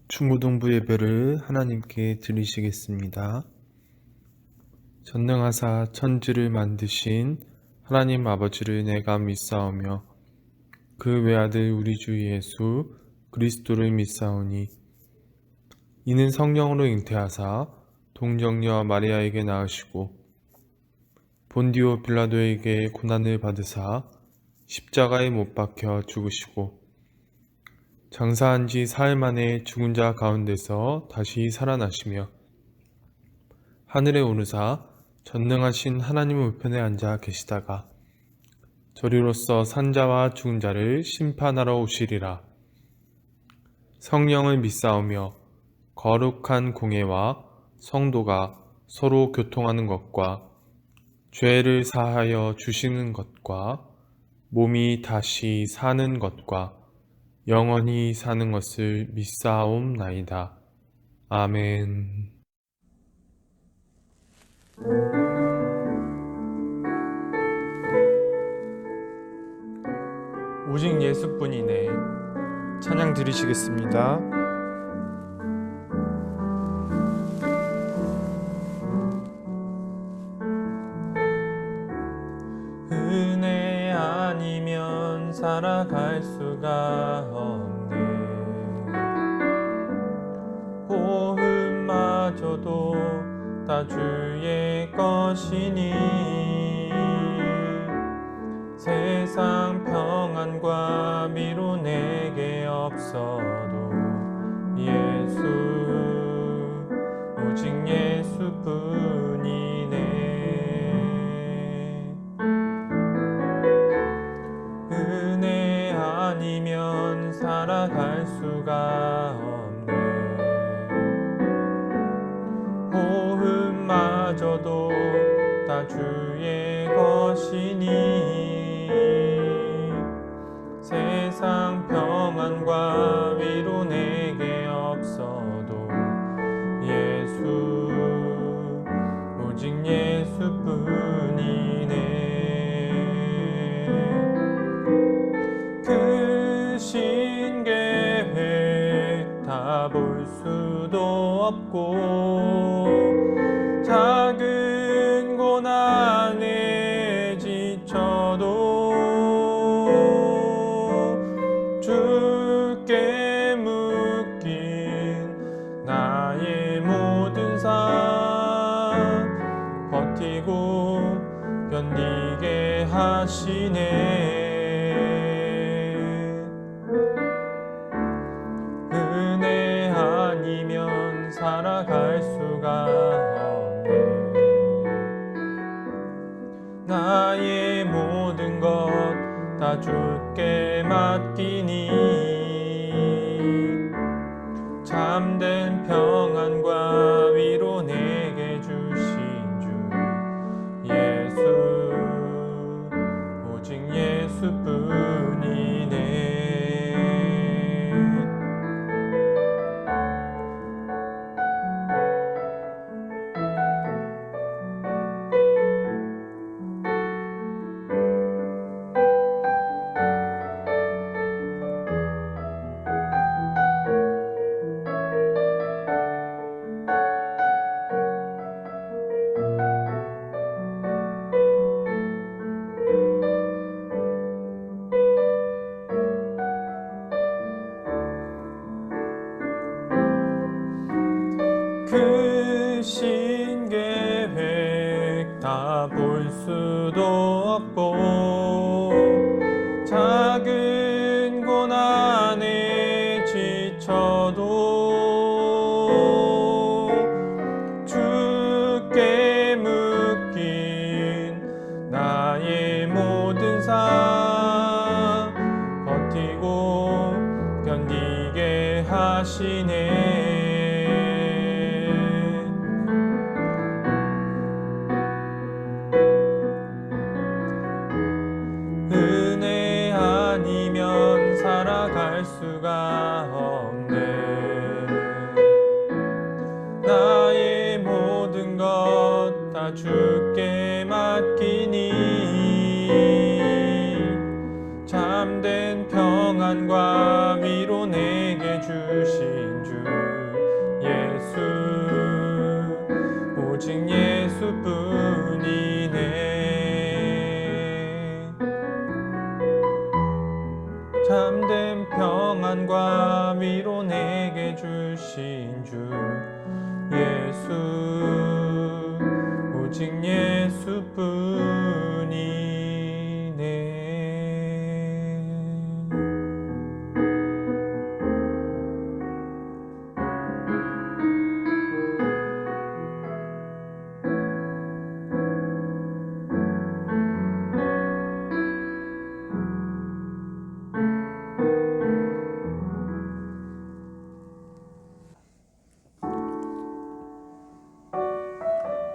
중고등부 예배를 하나님께 드리시겠습니다. 전능하사 천지를 만드신 하나님 아버지를 내가 믿사오며 그 외아들 우리 주 예수 그리스도를 믿사오니 이는 성령으로 잉태하사 동정녀 마리아에게 낳으시고 본디오 빌라도에게 고난을 받으사 십자가에 못 박혀 죽으시고 장사한 지 사흘 만에 죽은 자 가운데서 다시 살아나시며 하늘에 오르사 전능하신 하나님 우편에 앉아 계시다가 저리로서 산자와 죽은 자를 심판하러 오시리라. 성령을 믿사오며 거룩한 공예와 성도가 서로 교통하는 것과 죄를 사하여 주시는 것과 몸이 다시 사는 것과 영원히 사는 것을 믿사옵나이다. 아멘. 오직 예수뿐이네. 찬양 드리시겠습니다. 은혜 아니면 살아갈 수가 없네. 호흡마저도 다 주의 것이니 세상 평안과 위로 내게 없어도 예수 오직 예수뿐이네. 은혜 아니면 살아갈 수가 없네. 호흡마저도 다 주의 것이니 세상 평안과 위로 내게 없어도 예수 오직 예수뿐이네. 크신 계획 다 볼 수도 없고 작은 고난에 지쳐도 주께 묶인 나의 모든 삶 버티고 견디게 하시네. 은혜 아니면 살아갈 수가 없네. 나의 모든 것 다 주께 맡기니 참된 평안과 위로 내게 주신 주 예수 오직 예수뿐이네. 크신 계획 다 볼 수도 없고 작은 고난에 지쳐도 주께 묶인 나의 모든 삶 버티고 견디게 하시네. 은혜 아니면 살아갈 수가 없네. 나의 모든 것 다 주께 맡기니 참된 평안과 위로 내게 주신 주 예수 오직 예수뿐이네. 참된 평안과 위로 내게 주신 주 예수 오직 예수뿐이네.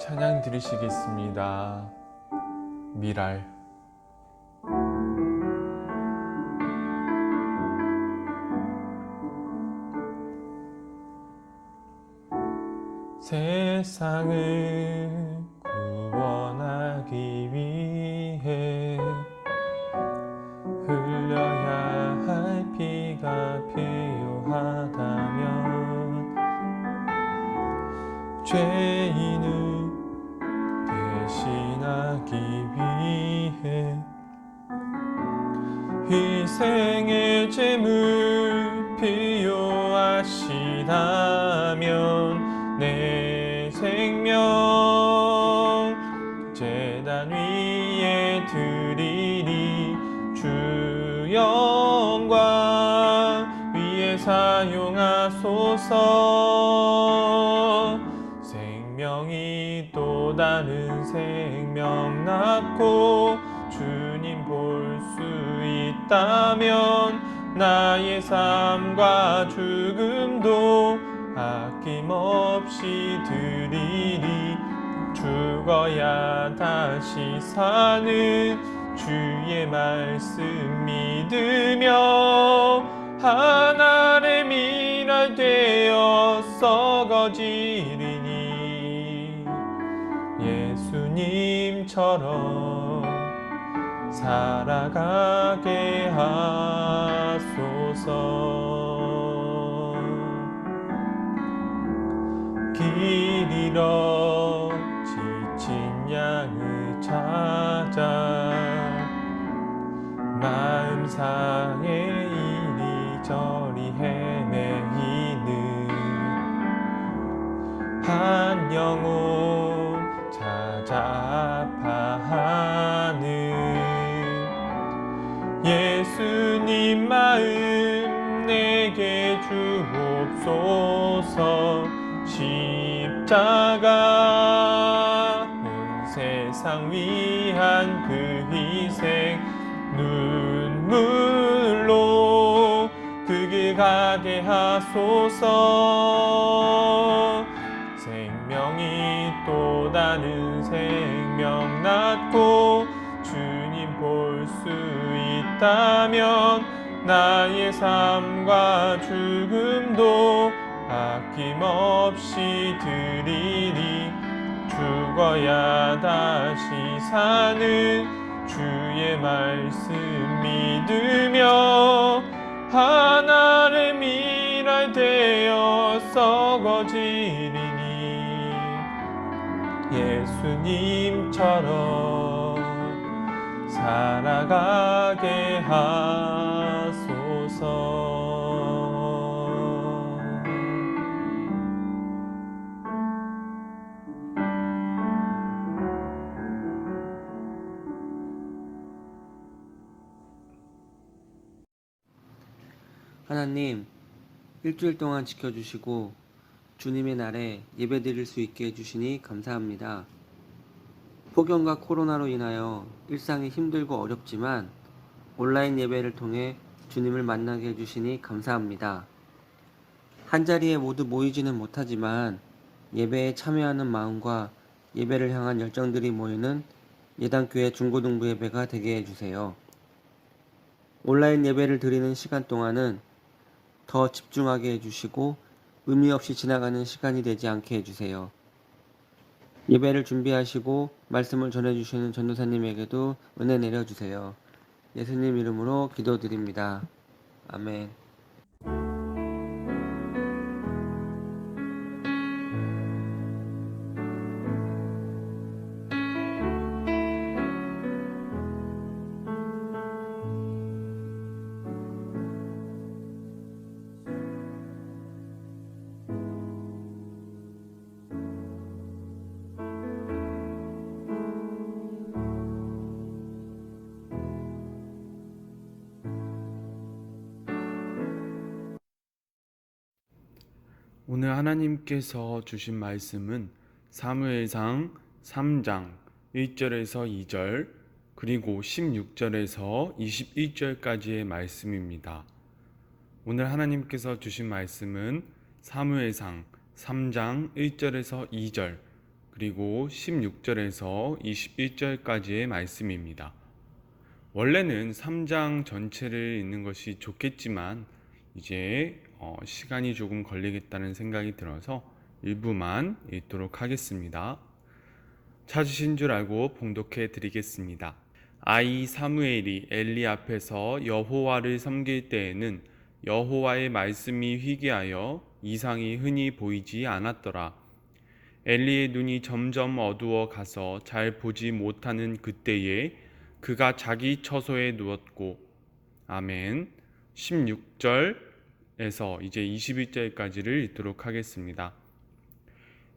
찬양 드리시겠습니다. 미랄. 세상을 구원하기 위해 흘려야 할 피가 필요하다면 죄인을 대신하기 위해 희생의 제물 필요하시다면 내 생명 제단 위에 드리리. 주 영광 위에 사용하소서. 생명이 또 다른 생명 낳고 주님 볼 수 있다면 나의 삶과 죽음도 아낌없이 드리리. 죽어야 다시 사는 주의 말씀 믿으며 하나의 미랄 되어 썩어지리니 예수님처럼 살아가게 하소서. 길 잃어 지친 양을 찾아 마음 상해 이리저리 헤매이는 한 영혼 찾아 아파하는 예수님 마음 내게 주옵소서. 십자가 온 세상 위한 그 희생 눈물로 그 길 가게 하소서. 생명이 또 다른 생명 낳고 주님 볼 수 있다면 나의 삶과 죽음도 아낌없이 드리리. 죽어야 다시 사는 주의 말씀 믿으며 하나의 미랄 되어 썩어지리니 예수님처럼 살아가게 하소서. 하나님, 일주일 동안 지켜주시고 주님의 날에 예배드릴 수 있게 해주시니 감사합니다. 폭염과 코로나로 인하여 일상이 힘들고 어렵지만 온라인 예배를 통해 주님을 만나게 해주시니 감사합니다. 한자리에 모두 모이지는 못하지만 예배에 참여하는 마음과 예배를 향한 열정들이 모이는 예당교회 중고등부 예배가 되게 해주세요. 온라인 예배를 드리는 시간 동안은 더 집중하게 해주시고 의미 없이 지나가는 시간이 되지 않게 해주세요. 예배를 준비하시고 말씀을 전해주시는 전도사님에게도 은혜 내려주세요. 예수님 이름으로 기도드립니다. 아멘. 오늘 하나님께서 주신 말씀은 사무엘상 3장 1절에서 2절 그리고 16절에서 21절까지의 말씀입니다. 오늘 하나님께서 주신 말씀은 사무엘상 3장 1절에서 2절 그리고 16절에서 21절까지의 말씀입니다. 원래는 3장 전체를 읽는 것이 좋겠지만 이제 시간이 조금 걸리겠다는 생각이 들어서 일부만 읽도록 하겠습니다. 찾으신 줄 알고 봉독해 드리겠습니다. 아이 사무엘이 엘리 앞에서 여호와를 섬길 때에는 여호와의 말씀이 희귀하여 이상이 흔히 보이지 않았더라. 엘리의 눈이 점점 어두워 가서 잘 보지 못하는 그때에 그가 자기 처소에 누웠고 아멘. 16절에서 이제 21절까지를 읽도록 하겠습니다.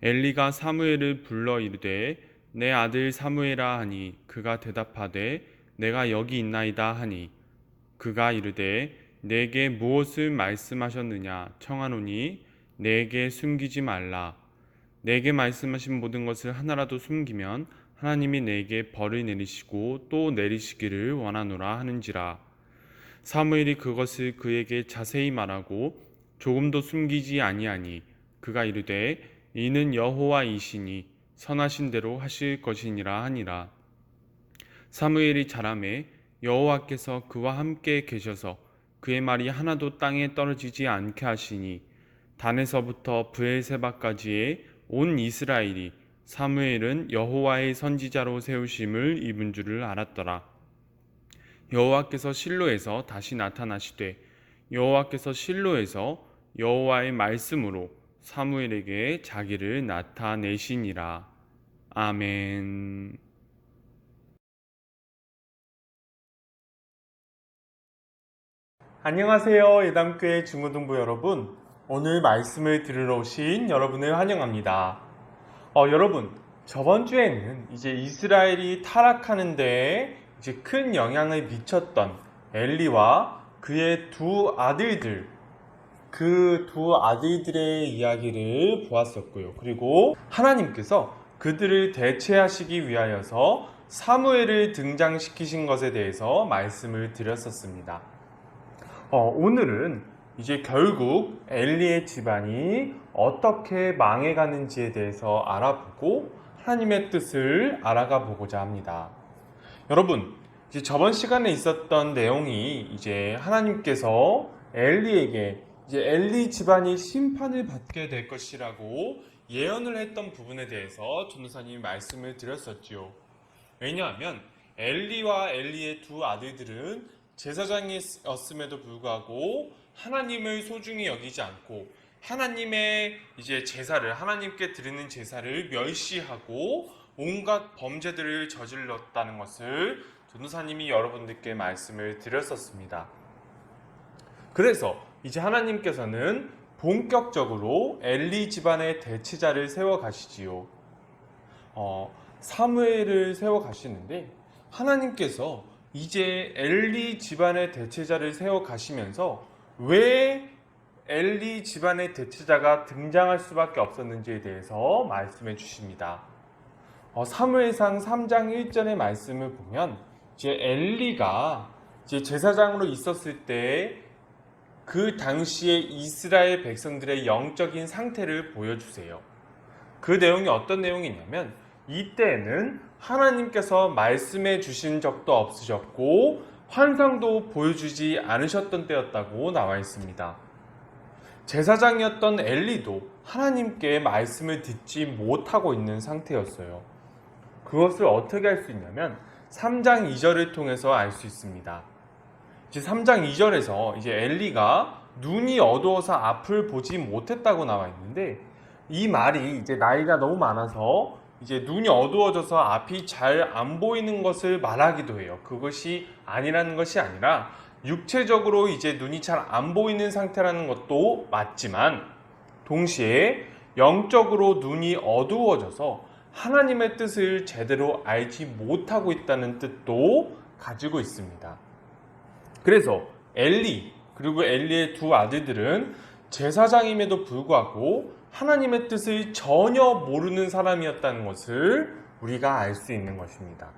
엘리가 사무엘을 불러 이르되 내 아들 사무엘아 하니 그가 대답하되 내가 여기 있나이다 하니 그가 이르되 내게 무엇을 말씀하셨느냐 청하노니 내게 숨기지 말라. 내게 말씀하신 모든 것을 하나라도 숨기면 하나님이 내게 벌을 내리시고 또 내리시기를 원하노라 하는지라. 사무엘이 그것을 그에게 자세히 말하고 조금도 숨기지 아니하니 그가 이르되 이는 여호와이시니 선하신 대로 하실 것이니라 하니라. 사무엘이 자라매 여호와께서 그와 함께 계셔서 그의 말이 하나도 땅에 떨어지지 않게 하시니 단에서부터 브엘세바까지의 온 이스라엘이 사무엘은 여호와의 선지자로 세우심을 입은 줄을 알았더라. 여호와께서 실로에서 다시 나타나시되 여호와께서 실로에서 여호와의 말씀으로 사무엘에게 자기를 나타내시니라. 아멘. 안녕하세요. 예담교회 중고등부 여러분. 오늘 말씀을 들으러 오신 여러분을 환영합니다. 여러분, 저번 주에는 이제 이스라엘이 타락하는데 이제 큰 영향을 미쳤던 엘리와 그의 두 아들들, 그 두 아들들의 이야기를 보았었고요. 그리고 하나님께서 그들을 대체하시기 위하여서 사무엘을 등장시키신 것에 대해서 말씀을 드렸었습니다. 오늘은 이제 결국 엘리의 집안이 어떻게 망해가는지에 대해서 알아보고 하나님의 뜻을 알아가 보고자 합니다. 여러분, 이제 저번 시간에 있었던 내용이 이제 하나님께서 엘리에게 이제 엘리 집안이 심판을 받게 될 것이라고 예언을 했던 부분에 대해서 전도사님이 말씀을 드렸었지요. 왜냐하면 엘리와 엘리의 두 아들들은 제사장이었음에도 불구하고 하나님을 소중히 여기지 않고 하나님의 이제 제사를 하나님께 드리는 제사를 멸시하고 온갖 범죄들을 저질렀다는 것을 전도사님이 여러분들께 말씀을 드렸었습니다. 그래서 이제 하나님께서는 본격적으로 엘리 집안의 대치자를 세워 가시지요. 사무엘을 세워 가시는데 하나님께서 이제 엘리 집안의 대체자를 세워 가시면서 왜 엘리 집안의 대체자가 등장할 수밖에 없었는지에 대해서 말씀해 주십니다. 사무엘상 3장 1절의 말씀을 보면 이제 엘리가 이제 제사장으로 있었을 때 그 당시에 이스라엘 백성들의 영적인 상태를 보여주세요. 그 내용이 어떤 내용이냐면 이때에는 하나님께서 말씀해 주신 적도 없으셨고 환상도 보여주지 않으셨던 때였다고 나와 있습니다. 제사장이었던 엘리도 하나님께 말씀을 듣지 못하고 있는 상태였어요. 그것을 어떻게 알 수 있냐면 3장 2절을 통해서 알 수 있습니다. 이제 3장 2절에서 이제 엘리가 눈이 어두워서 앞을 보지 못했다고 나와 있는데 이 말이 이제 나이가 너무 많아서 이제 눈이 어두워져서 앞이 잘 안 보이는 것을 말하기도 해요. 그것이 아니라는 것이 아니라 육체적으로 이제 눈이 잘 안 보이는 상태라는 것도 맞지만 동시에 영적으로 눈이 어두워져서 하나님의 뜻을 제대로 알지 못하고 있다는 뜻도 가지고 있습니다. 그래서 엘리 그리고 엘리의 두 아들들은 제사장임에도 불구하고 하나님의 뜻을 전혀 모르는 사람이었다는 것을 우리가 알 수 있는 것입니다.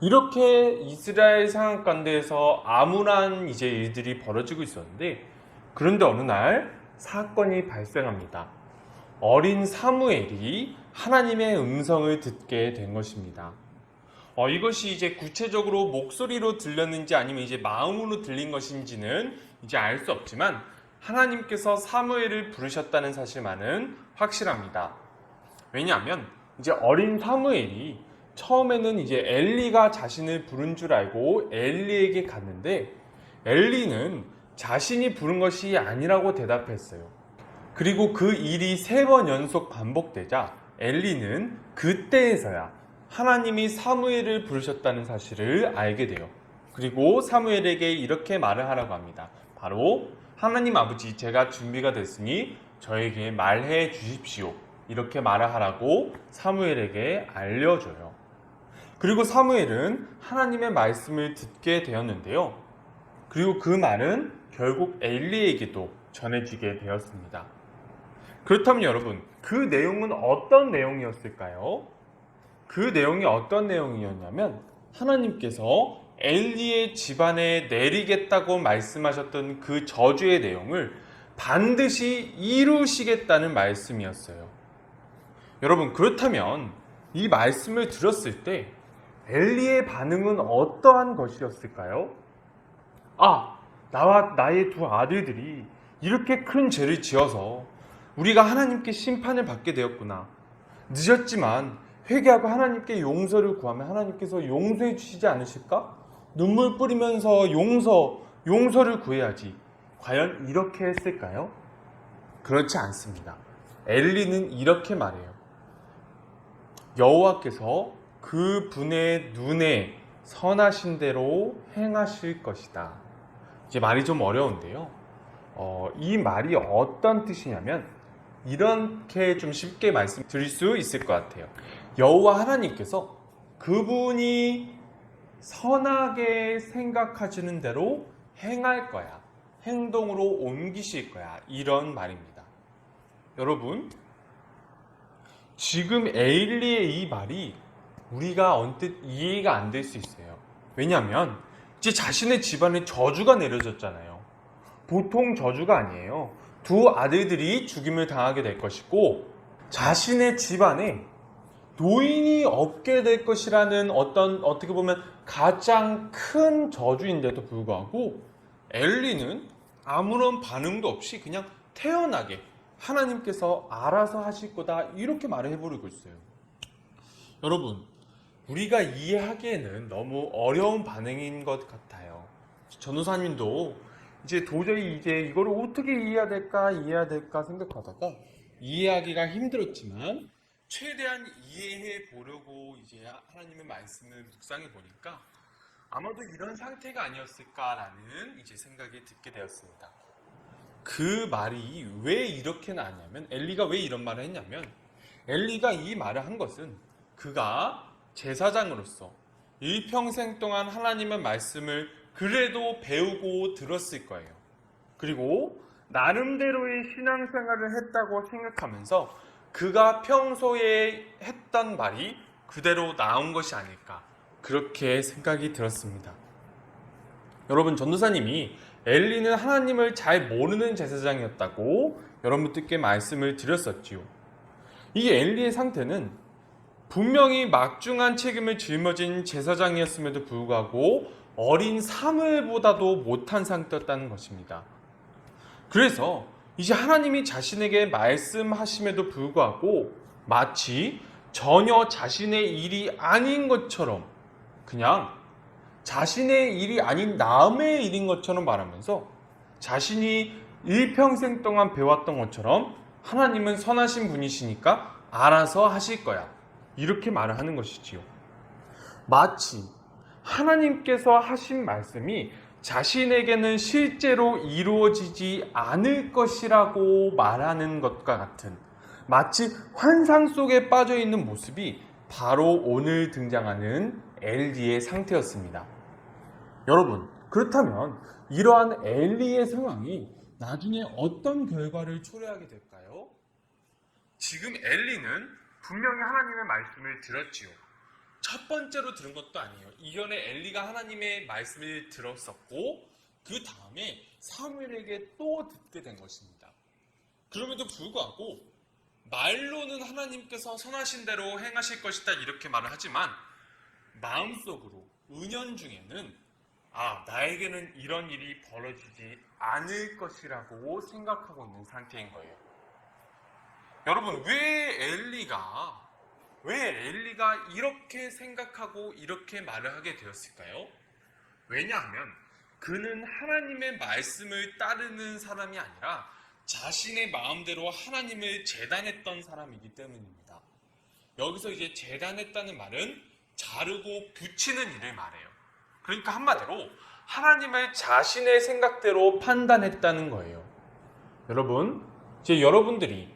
이렇게 이스라엘 상황 가운데에서 암울한 일들이 벌어지고 있었는데, 그런데 어느 날 사건이 발생합니다. 어린 사무엘이 하나님의 음성을 듣게 된 것입니다. 이것이 구체적으로 목소리로 들렸는지 아니면 마음으로 들린 것인지는 알 수 없지만, 하나님께서 사무엘을 부르셨다는 사실만은 확실합니다. 왜냐하면 어린 사무엘이 처음에는 엘리가 자신을 부른 줄 알고 엘리에게 갔는데, 엘리는 자신이 부른 것이 아니라고 대답했어요. 그리고 그 일이 3번 연속 반복되자 엘리는 그때에서야 하나님이 사무엘을 부르셨다는 사실을 알게 돼요. 그리고 사무엘에게 이렇게 말을 하라고 합니다. 바로 하나님 아버지, 제가 준비가 됐으니 저에게 말해 주십시오. 이렇게 말을 하라고 사무엘에게 알려줘요. 그리고 사무엘은 하나님의 말씀을 듣게 되었는데요. 그리고 그 말은 결국 엘리에게도 전해지게 되었습니다. 그렇다면 여러분, 그 내용은 어떤 내용이었을까요? 그 내용이 어떤 내용이었냐면, 하나님께서 엘리의 집안에 내리겠다고 말씀하셨던 그 저주의 내용을 반드시 이루시겠다는 말씀이었어요. 여러분, 그렇다면 이 말씀을 들었을 때 엘리의 반응은 어떠한 것이었을까요? 나와 나의 2 아들들이 이렇게 큰 죄를 지어서 우리가 하나님께 심판을 받게 되었구나. 늦었지만 회개하고 하나님께 용서를 구하면 하나님께서 용서해 주시지 않으실까? 눈물 뿌리면서 용서를 구해야지. 과연 이렇게 했을까요? 그렇지 않습니다. 엘리는 이렇게 말해요. 여호와께서 그 분의 눈에 선하신 대로 행하실 것이다. 말이 좀 어려운데요. 이 말이 어떤 뜻이냐면, 이렇게 좀 쉽게 말씀드릴 수 있을 것 같아요. 여호와 하나님께서 그분이 선하게 생각하시는 대로 행할 거야. 행동으로 옮기실 거야. 이런 말입니다. 여러분, 지금 엘리의 이 말이 우리가 언뜻 이해가 안 될 수 있어요. 왜냐하면 자신의 집안에 저주가 내려졌잖아요. 보통 저주가 아니에요. 2 아들들이 죽임을 당하게 될 것이고, 자신의 집안에 노인이 없게 될 것이라는 어떻게 보면 가장 큰 저주인데도 불구하고 엘리는 아무런 반응도 없이 그냥 태연하게 하나님께서 알아서 하실 거다, 이렇게 말을 해버리고 있어요. 여러분, 우리가 이해하기에는 너무 어려운 반응인 것 같아요. 전도사님도 도저히 이거를 어떻게 이해해야 될까 생각하다가 이해하기가 힘들었지만, 최대한 이해해 보려고 하나님의 말씀을 묵상해 보니까 아마도 이런 상태가 아니었을까라는 생각이 듣게 되었습니다. 그 말이 왜 이렇게 나왔냐면, 엘리가 왜 이런 말을 했냐면, 엘리가 이 말을 한 것은 그가 제사장으로서 일평생 동안 하나님의 말씀을 그래도 배우고 들었을 거예요. 그리고 나름대로의 신앙생활을 했다고 생각하면서 그가 평소에 했던 말이 그대로 나온 것이 아닐까, 그렇게 생각이 들었습니다. 여러분, 전도사님이 엘리는 하나님을 잘 모르는 제사장이었다고 여러분들께 말씀을 드렸었지요. 이 엘리의 상태는 분명히 막중한 책임을 짊어진 제사장이었음에도 불구하고 어린 사무엘보다도 못한 상태였다는 것입니다. 그래서 하나님이 자신에게 말씀하심에도 불구하고 마치 전혀 자신의 일이 아닌 것처럼, 그냥 자신의 일이 아닌 남의 일인 것처럼 말하면서 자신이 일평생 동안 배웠던 것처럼 하나님은 선하신 분이시니까 알아서 하실 거야, 이렇게 말을 하는 것이지요. 마치 하나님께서 하신 말씀이 자신에게는 실제로 이루어지지 않을 것이라고 말하는 것과 같은, 마치 환상 속에 빠져 있는 모습이 바로 오늘 등장하는 엘리의 상태였습니다. 여러분, 그렇다면 이러한 엘리의 상황이 나중에 어떤 결과를 초래하게 될까요? 지금 엘리는 분명히 하나님의 말씀을 들었지요. 첫 번째로 들은 것도 아니에요. 이전에 엘리가 하나님의 말씀을 들었었고 그 다음에 사무엘에게 또 듣게 된 것입니다. 그럼에도 불구하고 말로는 하나님께서 선하신 대로 행하실 것이다 이렇게 말을 하지만 마음속으로 은연중에는 나에게는 이런 일이 벌어지지 않을 것이라고 생각하고 있는 상태인 거예요. 여러분, 왜 엘리가 이렇게 생각하고 이렇게 말을 하게 되었을까요? 왜냐하면 그는 하나님의 말씀을 따르는 사람이 아니라 자신의 마음대로 하나님을 재단했던 사람이기 때문입니다. 여기서 이제 재단했다는 말은 자르고 붙이는 일을 말해요. 그러니까 한마디로 하나님을 자신의 생각대로 판단했다는 거예요. 여러분, 이제 여러분들이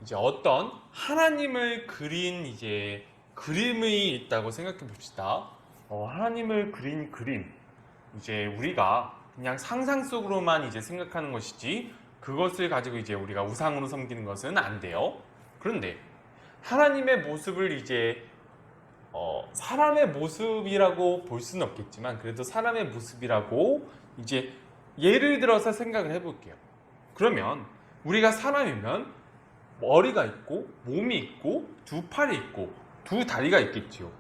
이제 어떤 하나님을 그린 이제 그림이 있다고 생각해 봅시다. 하나님을 그린 그림, 이제 우리가 그냥 상상 속으로만 이제 생각하는 것이지 그것을 가지고 이제 우리가 우상으로 섬기는 것은 안 돼요. 그런데 하나님의 모습을 이제 사람의 모습이라고 볼 수는 없겠지만 그래도 사람의 모습이라고 이제 예를 들어서 생각을 해볼게요. 그러면 우리가 사람이면 머리가 있고 몸이 있고 두 팔이 있고 두 다리가 있겠지요.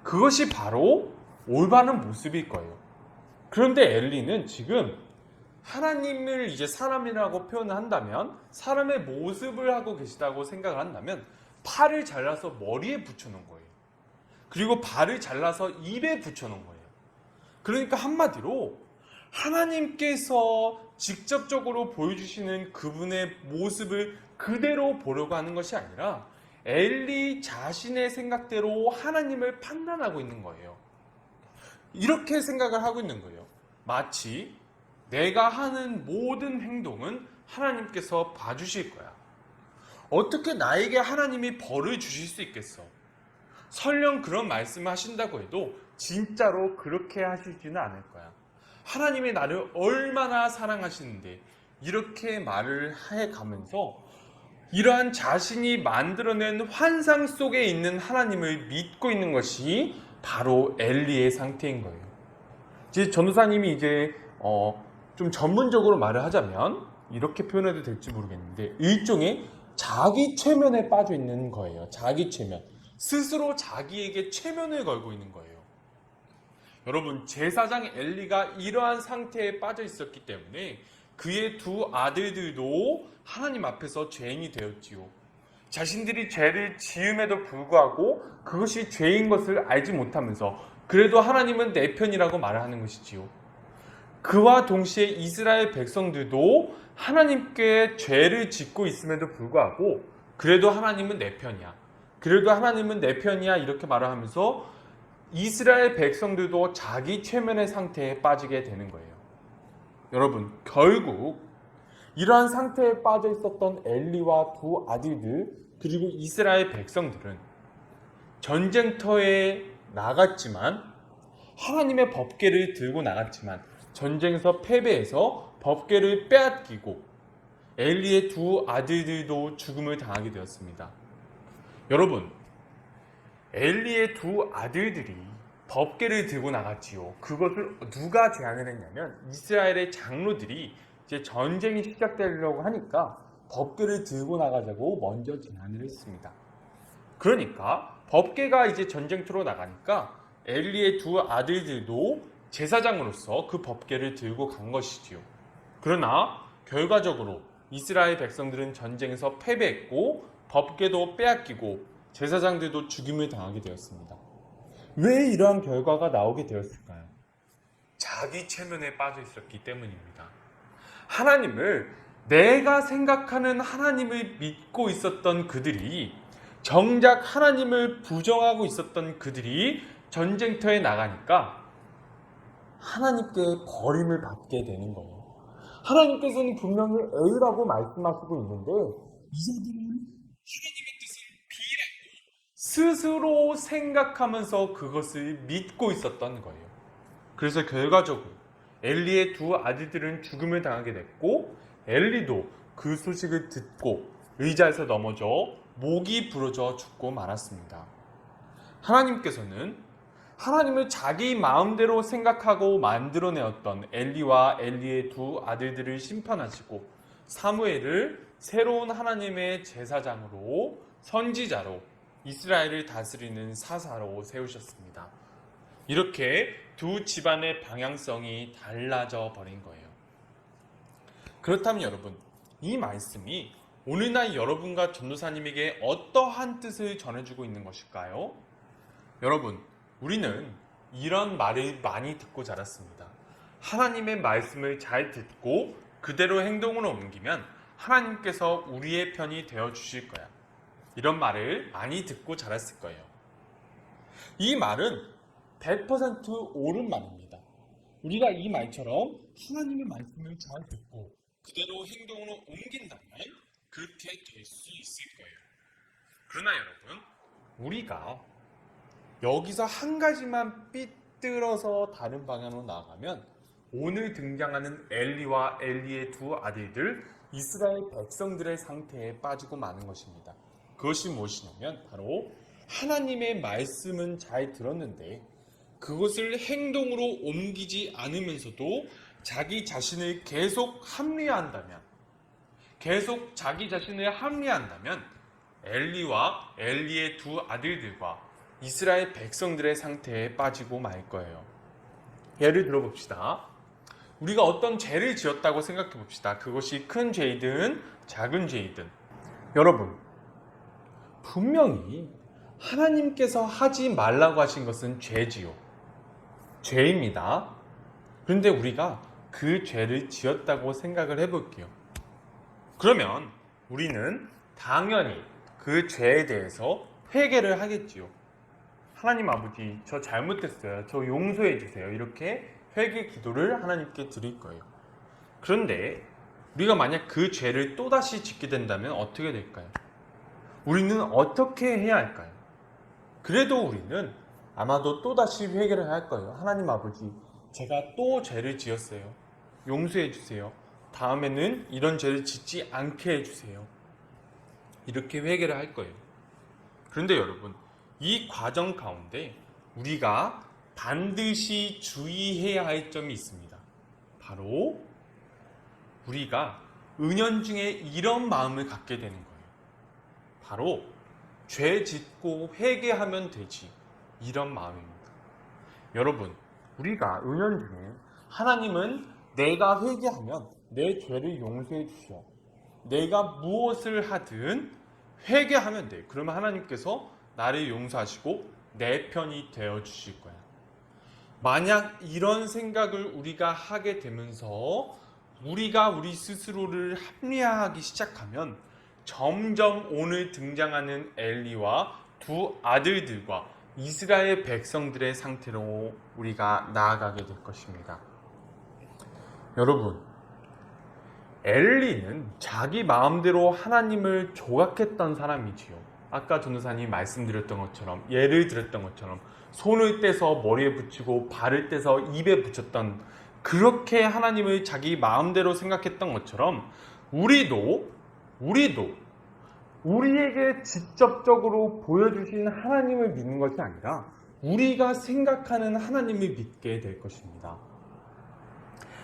그것이 바로 올바른 모습일 거예요. 그런데 엘리는 지금 하나님을 이제 사람이라고 표현을 한다면 사람의 모습을 하고 계시다고 생각을 한다면 팔을 잘라서 머리에 붙여놓은 거예요. 그리고 발을 잘라서 입에 붙여놓은 거예요. 그러니까 한마디로 하나님께서 직접적으로 보여주시는 그분의 모습을 그대로 보려고 하는 것이 아니라 엘리 자신의 생각대로 하나님을 판단하고 있는 거예요. 이렇게 생각을 하고 있는 거예요. 마치 내가 하는 모든 행동은 하나님께서 봐주실 거야. 어떻게 나에게 하나님이 벌을 주실 수 있겠어? 설령 그런 말씀을 하신다고 해도 진짜로 그렇게 하시지는 않을 거야. 하나님이 나를 얼마나 사랑하시는데 이렇게 말을 해가면서 이러한 자신이 만들어낸 환상 속에 있는 하나님을 믿고 있는 것이 바로 엘리의 상태인 거예요. 이제 전도사님이 이제 좀 전문적으로 말을 하자면 이렇게 표현해도 될지 모르겠는데 일종의 자기 최면에 빠져 있는 거예요. 자기 최면. 스스로 자기에게 최면을 걸고 있는 거예요. 여러분, 제사장 엘리가 이러한 상태에 빠져 있었기 때문에 그의 두 아들들도 하나님 앞에서 죄인이 되었지요. 자신들이 죄를 지음에도 불구하고 그것이 죄인 것을 알지 못하면서 그래도 하나님은 내 편이라고 말을 하는 것이지요. 그와 동시에 이스라엘 백성들도 하나님께 죄를 짓고 있음에도 불구하고 그래도 하나님은 내 편이야. 그래도 하나님은 내 편이야 이렇게 말을 하면서 이스라엘 백성들도 자기 최면의 상태에 빠지게 되는 거예요. 여러분, 결국 이러한 상태에 빠져 있었던 엘리와 두 아들들 그리고 이스라엘 백성들은 전쟁터에 나갔지만 하나님의 법궤를 들고 나갔지만 전쟁에서 패배해서 법궤를 빼앗기고 엘리의 두 아들들도 죽음을 당하게 되었습니다. 여러분, 엘리의 두 아들들이 법궤를 들고 나갔지요. 그것을 누가 제안을 했냐면 이스라엘의 장로들이 이제 전쟁이 시작되려고 하니까 법궤를 들고 나가자고 먼저 제안을 했습니다. 그러니까 법궤가 이제 전쟁터로 나가니까 엘리의 두 아들들도 제사장으로서 그 법궤를 들고 간 것이지요. 그러나 결과적으로 이스라엘 백성들은 전쟁에서 패배했고 법궤도 빼앗기고 제사장들도 죽임을 당하게 되었습니다. 왜 이러한 결과가 나오게 되었을까요? 자기 체면에 빠져 있었기 때문입니다. 하나님을 내가 생각하는 하나님을 믿고 있었던 그들이 정작 하나님을 부정하고 있었던 그들이 전쟁터에 나가니까 하나님께 버림을 받게 되는 거예요. 하나님께서는 분명히 A라고 말씀하시고 있는데 이들은 하나님의 뜻을 비례하고 스스로 생각하면서 그것을 믿고 있었던 거예요. 그래서 결과적으로 엘리의 두 아들들은 죽음을 당하게 됐고 엘리도 그 소식을 듣고 의자에서 넘어져 목이 부러져 죽고 말았습니다. 하나님께서는 하나님을 자기 마음대로 생각하고 만들어내었던 엘리와 엘리의 두 아들들을 심판하시고 사무엘을 새로운 하나님의 제사장으로 선지자로 이스라엘을 다스리는 사사로 세우셨습니다. 이렇게 두 집안의 방향성이 달라져 버린 거예요. 그렇다면 여러분, 이 말씀이 오늘날 여러분과 전도사님에게 어떠한 뜻을 전해주고 있는 것일까요? 여러분, 우리는 이런 말을 많이 듣고 자랐습니다. 하나님의 말씀을 잘 듣고 그대로 행동으로 옮기면 하나님께서 우리의 편이 되어 주실 거야. 이런 말을 많이 듣고 자랐을 거예요. 이 말은 100% 옳은 말입니다. 우리가 이 말처럼 하나님의 말씀을 잘 듣고 그대로 행동으로 옮긴다면 그렇게 될 수 있을 거예요. 그러나 여러분, 우리가 여기서 한 가지만 삐뚤어서 다른 방향으로 나아가면 오늘 등장하는 엘리와 엘리의 두 아들들 이스라엘 백성들의 상태에 빠지고 마는 것입니다. 그것이 무엇이냐면 바로 하나님의 말씀은 잘 들었는데 그것을 행동으로 옮기지 않으면서도 자기 자신을 계속 합리화한다면 엘리와 엘리의 두 아들들과 이스라엘 백성들의 상태에 빠지고 말 거예요. 예를 들어봅시다. 우리가 어떤 죄를 지었다고 생각해 봅시다. 그것이 큰 죄이든 작은 죄이든. 여러분, 분명히 하나님께서 하지 말라고 하신 것은 죄지요. 죄입니다. 그런데 우리가 그 죄를 지었다고 생각을 해볼게요. 그러면 우리는 당연히 그 죄에 대해서 회개를 하겠지요. 하나님 아버지, 저 잘못했어요. 저 용서해 주세요. 이렇게 회개 기도를 하나님께 드릴 거예요. 그런데 우리가 만약 그 죄를 또다시 짓게 된다면 어떻게 될까요? 우리는 어떻게 해야 할까요? 그래도 우리는 아마도 또다시 회개를 할 거예요. 하나님 아버지, 제가 또 죄를 지었어요. 용서해 주세요. 다음에는 이런 죄를 짓지 않게 해주세요. 이렇게 회개를 할 거예요. 그런데 여러분, 이 과정 가운데 우리가 반드시 주의해야 할 점이 있습니다. 바로 우리가 은연중에 이런 마음을 갖게 되는 거예요. 바로 죄 짓고 회개하면 되지, 이런 마음입니다. 여러분, 우리가 은연중에 하나님은 내가 회개하면 내 죄를 용서해 주셔. 내가 무엇을 하든 회개하면 돼. 그러면 하나님께서 나를 용서하시고 내 편이 되어 주실 거야. 만약 이런 생각을 우리가 하게 되면서 우리가 우리 스스로를 합리화하기 시작하면 점점 오늘 등장하는 엘리와 두 아들들과 이스라엘 백성들의 상태로 우리가 나아가게 될 것입니다. 여러분, 엘리는 자기 마음대로 하나님을 조각했던 사람이지요. 아까 전도사님 말씀드렸던 것처럼, 예를 들었던 것처럼 손을 떼서 머리에 붙이고 발을 떼서 입에 붙였던, 그렇게 하나님을 자기 마음대로 생각했던 것처럼 우리도 우리에게 직접적으로 보여주신 하나님을 믿는 것이 아니라 우리가 생각하는 하나님을 믿게 될 것입니다.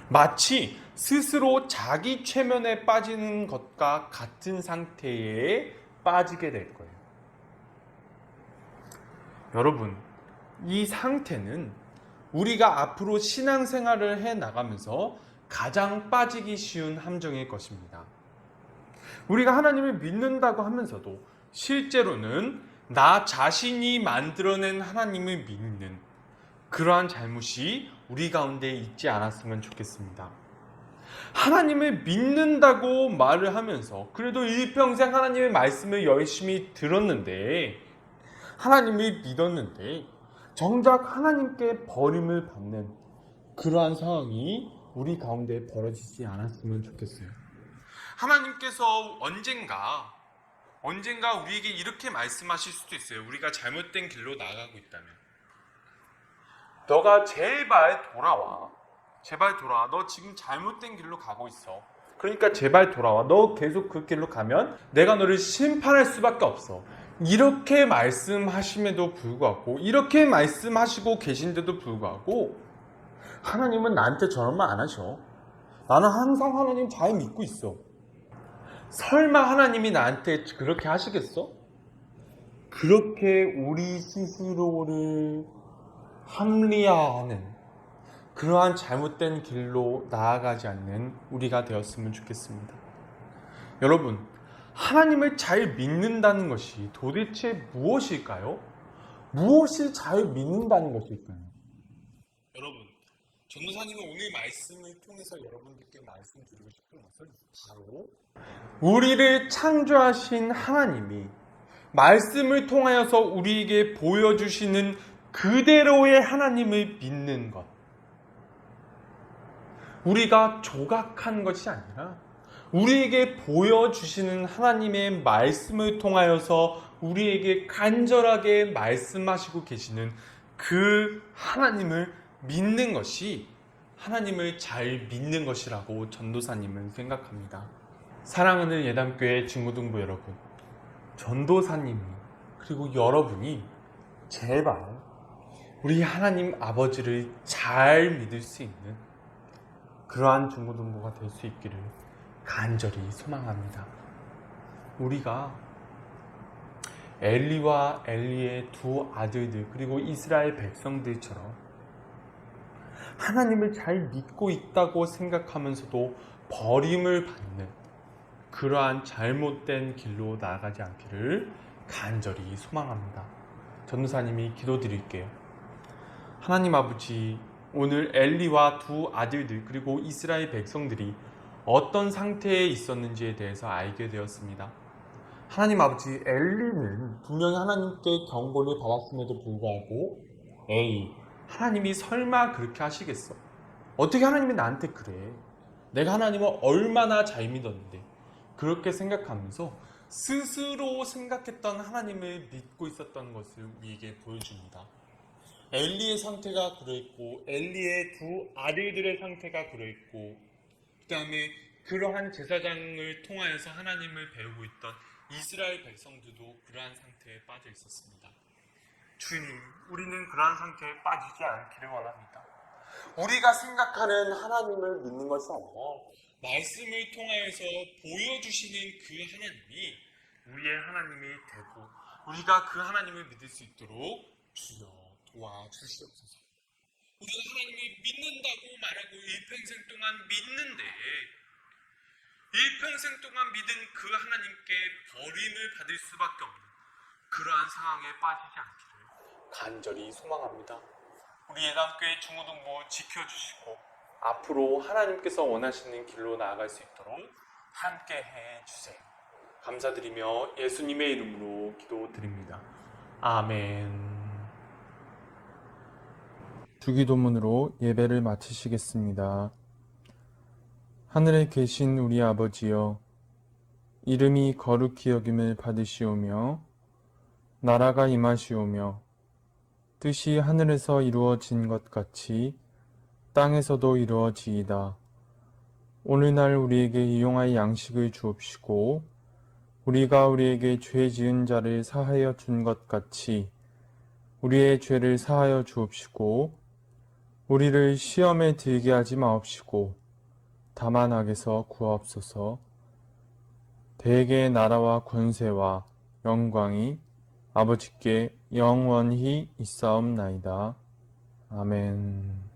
마치 스스로 자기 최면에 빠지는 것과 같은 상태에 빠지게 될 거예요. 여러분, 이 상태는 우리가 앞으로 신앙생활을 해 나가면서 가장 빠지기 쉬운 함정일 것입니다. 우리가 하나님을 믿는다고 하면서도 실제로는 나 자신이 만들어낸 하나님을 믿는 그러한 잘못이 우리 가운데 있지 않았으면 좋겠습니다. 하나님을 믿는다고 말을 하면서 그래도 일평생 하나님의 말씀을 열심히 들었는데, 하나님을 믿었는데 정작 하나님께 버림을 받는 그러한 상황이 우리 가운데 벌어지지 않았으면 좋겠어요. 하나님께서 언젠가 우리에게 이렇게 말씀하실 수도 있어요. 우리가 잘못된 길로 나아가고 있다면, 너가 제발 돌아와. 제발 돌아와. 너 지금 잘못된 길로 가고 있어. 그러니까 제발 돌아와. 너 계속 그 길로 가면 내가 너를 심판할 수밖에 없어. 이렇게 말씀하심에도 불구하고, 이렇게 말씀하시고 계신데도 불구하고 하나님은 나한테 저런 말 안 하셔. 나는 항상 하나님 잘 믿고 있어. 설마 하나님이 나한테 그렇게 하시겠어? 그렇게 우리 스스로를 합리화하는 그러한 잘못된 길로 나아가지 않는 우리가 되었으면 좋겠습니다. 여러분, 하나님을 잘 믿는다는 것이 도대체 무엇일까요? 무엇이 잘 믿는다는 것일까요? 여러분, 전도사님은 오늘 말씀을 통해서 여러분들께 말씀드리고 싶은 것은 바로 우리를 창조하신 하나님이 말씀을 통하여서 우리에게 보여주시는 그대로의 하나님을 믿는 것. 우리가 조각한 것이 아니라 우리에게 보여주시는 하나님의 말씀을 통하여서 우리에게 간절하게 말씀하시고 계시는 그 하나님을 믿는 것이 하나님을 잘 믿는 것이라고 전도사님은 생각합니다. 사랑하는 예담교회 중고등부 여러분, 전도사님이 그리고 여러분이 제발 우리 하나님 아버지를 잘 믿을 수 있는 그러한 중고등부가 될 수 있기를 간절히 소망합니다. 우리가 엘리와 엘리의 두 아들들 그리고 이스라엘 백성들처럼 하나님을 잘 믿고 있다고 생각하면서도 버림을 받는 그러한 잘못된 길로 나아가지 않기를 간절히 소망합니다. 전도사님이 기도드릴게요. 하나님 아버지, 오늘 엘리와 두 아들들 그리고 이스라엘 백성들이 어떤 상태에 있었는지에 대해서 알게 되었습니다. 하나님 아버지, 엘리는 분명히 하나님께 경고를 받았음에도 불구하고 하나님이 설마 그렇게 하시겠어? 어떻게 하나님이 나한테 그래? 내가 하나님을 얼마나 잘 믿었는데. 그렇게 생각하면서 스스로 생각했던 하나님을 믿고 있었던 것을 우리에게 보여줍니다. 엘리의 상태가 그러했고 엘리의 두 아들들의 상태가 그러했고 그 다음에 그러한 제사장을 통하여서 하나님을 배우고 있던 이스라엘 백성들도 그러한 상태에 빠져 있었습니다. 주님, 우리는 그러한 상태에 빠지지 않기를 원합니다. 우리가 생각하는 하나님을 믿는 것이 아니라 말씀을 통하여서 보여주시는 그 하나님이 우리의 하나님이 되고 우리가 그 하나님을 믿을 수 있도록 주여 도와주시옵소서. 우리가 하나님을 믿는다고 말하고 일평생 동안 믿는데 일평생 동안 믿은 그 하나님께 버림을 받을 수밖에 없는 그러한 상황에 빠지지 않기를 간절히 소망합니다. 우리 예담교회 중고등부 지켜주시고 앞으로 하나님께서 원하시는 길로 나아갈 수 있도록 함께 해주세요. 감사드리며 예수님의 이름으로 기도드립니다. 아멘. 주기도문으로 예배를 마치시겠습니다. 하늘에 계신 우리 아버지여, 이름이 거룩히 여김을 받으시오며 나라가 임하시오며 뜻이 하늘에서 이루어진 것 같이 땅에서도 이루어지이다. 오늘날 우리에게 일용할 양식을 주옵시고 우리가 우리에게 죄 지은 자를 사하여 준 것 같이 우리의 죄를 사하여 주옵시고 우리를 시험에 들게 하지 마옵시고 다만 악에서 구하옵소서. 대개의 나라와 권세와 영광이 아버지께 영원히 있사옵나이다. 아멘.